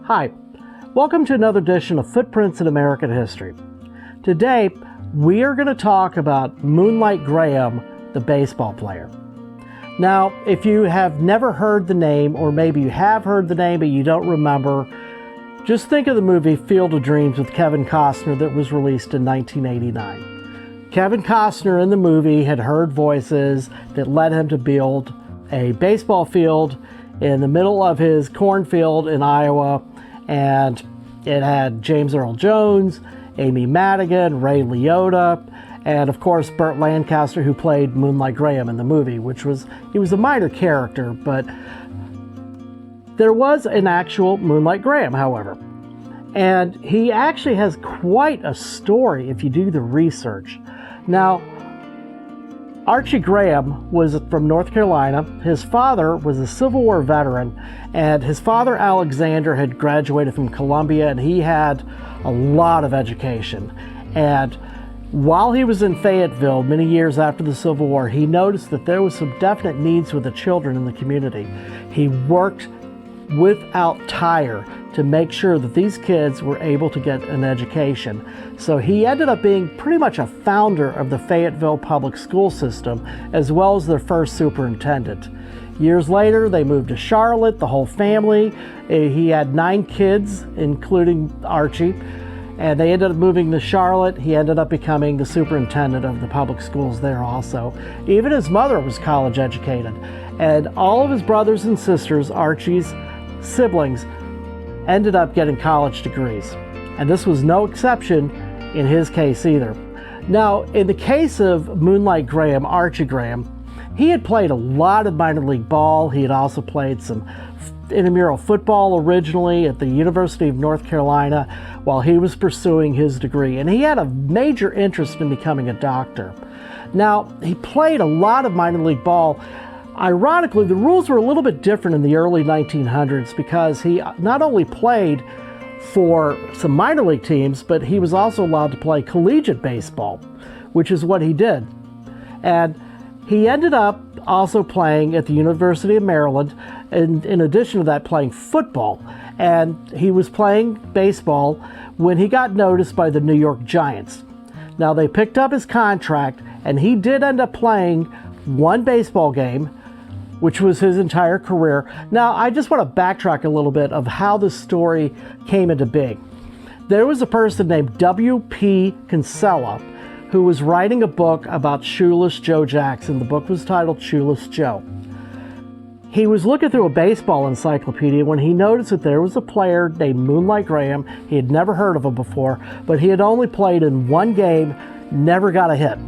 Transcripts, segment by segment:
Hi, welcome to another edition of Footprints in American History. Today, we are going to talk about Moonlight Graham, the baseball player. Now, if you have never heard the name, or maybe you have heard the name but you don't remember, just think of the movie Field of Dreams with Kevin Costner that was released in 1989. Kevin Costner in the movie had heard voices that led him to build a baseball field in the middle of his cornfield in Iowa, and it had James Earl Jones, Amy Madigan, Ray Liotta, and of course Burt Lancaster, who played Moonlight Graham in the movie, he was a minor character, but there was an actual Moonlight Graham, however. And he actually has quite a story if you do the research. Now, Archie Graham was from North Carolina. His father was a Civil War veteran, and his father, Alexander, had graduated from Columbia, and he had a lot of education. And while he was in Fayetteville, many years after the Civil War, he noticed that there was some definite needs with the children in the community. He worked without tire to make sure that these kids were able to get an education. So he ended up being pretty much a founder of the Fayetteville public school system, as well as their first superintendent. Years later, they moved to Charlotte, the whole family. He had 9 kids, including Archie, and they ended up moving to Charlotte. He ended up becoming the superintendent of the public schools there also. Even his mother was college educated, and all of his brothers and sisters, Archie's siblings, ended up getting college degrees. And this was no exception in his case either. Now, in the case of Moonlight Graham, Archie Graham, he had played a lot of minor league ball. He had also played some intramural football originally at the University of North Carolina while he was pursuing his degree. And he had a major interest in becoming a doctor. Now, he played a lot of minor league ball. Ironically, the rules were a little bit different in the early 1900s because he not only played for some minor league teams, but he was also allowed to play collegiate baseball, which is what he did. And he ended up also playing at the University of Maryland, and in addition to that, playing football. And he was playing baseball when he got noticed by the New York Giants. Now, they picked up his contract, and he did end up playing one baseball game, which was his entire career. Now, I just want to backtrack a little bit of how this story came into being. There was a person named W.P. Kinsella who was writing a book about Shoeless Joe Jackson. The book was titled Shoeless Joe. He was looking through a baseball encyclopedia when he noticed that there was a player named Moonlight Graham. He had never heard of him before, but he had only played in one game, never got a hit.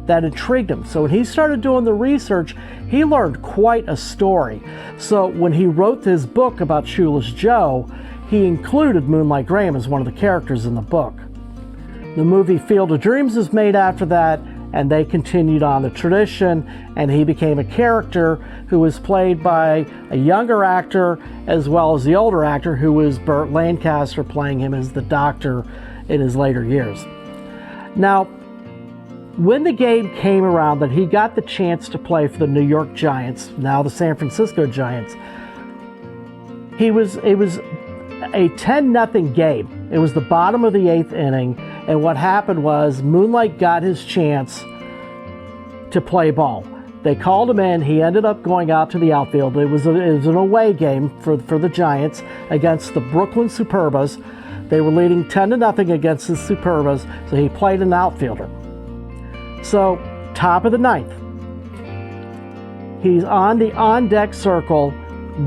That intrigued him. So when he started doing the research, he learned quite a story. So when he wrote his book about Shoeless Joe, he included Moonlight Graham as one of the characters in the book. The movie Field of Dreams was made after that, and they continued on the tradition, and he became a character who was played by a younger actor as well as the older actor, who was Burt Lancaster, playing him as the doctor in his later years. Now, when the game came around that he got the chance to play for the New York Giants, now the San Francisco Giants, it was a 10-0 game. It was the bottom of the 8th inning, and what happened was Moonlight got his chance to play ball. They called him in. He ended up going out to the outfield. It was an away game for the Giants against the Brooklyn Superbas. They were leading 10-0 against the Superbas, so he played an outfielder. So, top of the 9th, he's on the on-deck circle,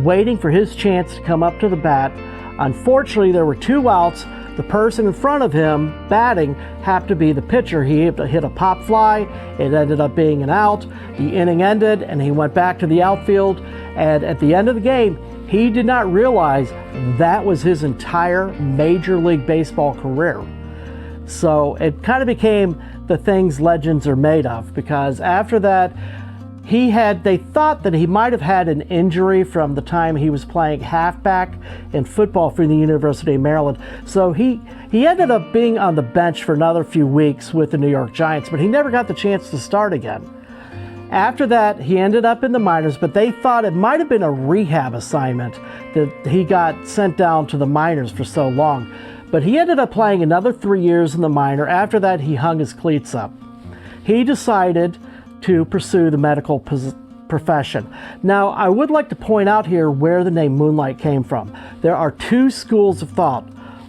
waiting for his chance to come up to the bat. Unfortunately, there were 2 outs. The person in front of him batting happened to be the pitcher. He hit a pop fly. It ended up being an out. The inning ended, and he went back to the outfield. And at the end of the game, he did not realize that was his entire Major League Baseball career. So it kind of became the things legends are made of, because after that, they thought that he might have had an injury from the time he was playing halfback in football for the University of Maryland. So he ended up being on the bench for another few weeks with the New York Giants, but he never got the chance to start again. After that, he ended up in the minors, but they thought it might have been a rehab assignment that he got sent down to the minors for so long. But he ended up playing another 3 years in the minor. After that, he hung his cleats up. He decided to pursue the medical profession. Now, I would like to point out here where the name Moonlight came from. There are two schools of thought.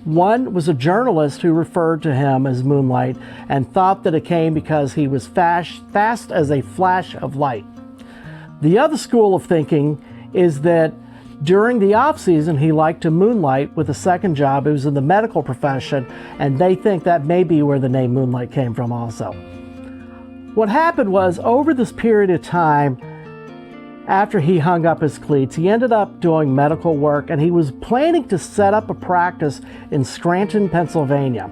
One was a journalist who referred to him as Moonlight and thought that it came because he was fast as a flash of light. The other school of thinking is that during the off season he liked to moonlight with a second job. He was in the medical profession, and they think that may be where the name Moonlight came from also. What happened was, over this period of time, after he hung up his cleats, he ended up doing medical work, and he was planning to set up a practice in Scranton, Pennsylvania.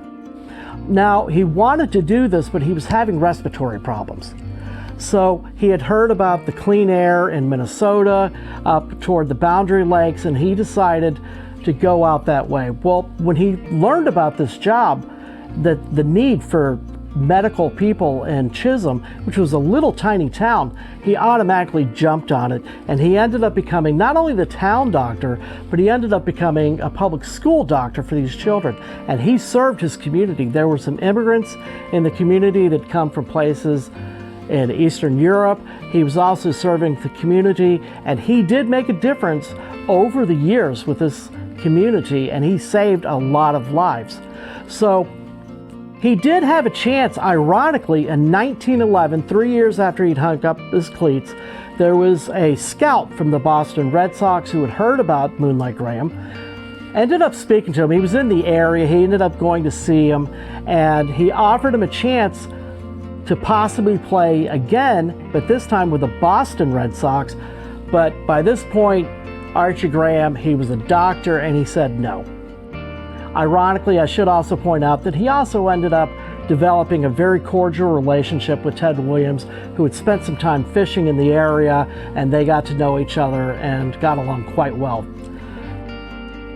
Now, he wanted to do this, but he was having respiratory problems. So he had heard about the clean air in Minnesota, up toward the Boundary Lakes, and he decided to go out that way. Well, when he learned about this job, the need for medical people in Chisolm, which was a little tiny town, he automatically jumped on it, and he ended up becoming not only the town doctor, but he ended up becoming a public school doctor for these children, and he served his community. There were some immigrants in the community that come from places in Eastern Europe. He was also serving the community, and he did make a difference over the years with this community, and he saved a lot of lives. So he did have a chance, ironically, in 1911, 3 years after he'd hung up his cleats. There was a scout from the Boston Red Sox who had heard about Moonlight Graham, ended up speaking to him. He was in the area. He ended up going to see him, and he offered him a chance to possibly play again, but this time with the Boston Red Sox. But by this point, Archie Graham, he was a doctor, and he said no. Ironically, I should also point out that he also ended up developing a very cordial relationship with Ted Williams, who had spent some time fishing in the area, and they got to know each other and got along quite well.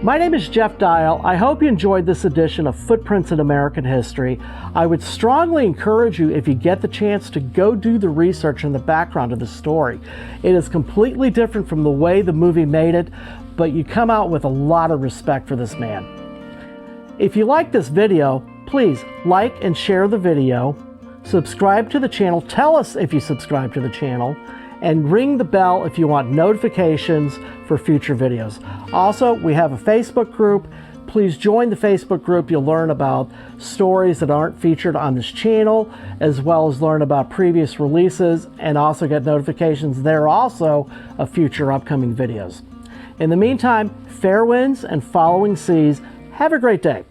My name is Jeff Dial. I hope you enjoyed this edition of Footprints in American History. I would strongly encourage you, if you get the chance, to go do the research in the background of the story. It is completely different from the way the movie made it, but you come out with a lot of respect for this man. If you like this video, please like and share the video, subscribe to the channel, tell us if you subscribe to the channel, and ring the bell if you want notifications for future videos. Also, we have a Facebook group. Please join the Facebook group. You'll learn about stories that aren't featured on this channel, as well as learn about previous releases, and also get notifications there also of future upcoming videos. In the meantime, fair winds and following seas. Have a great day.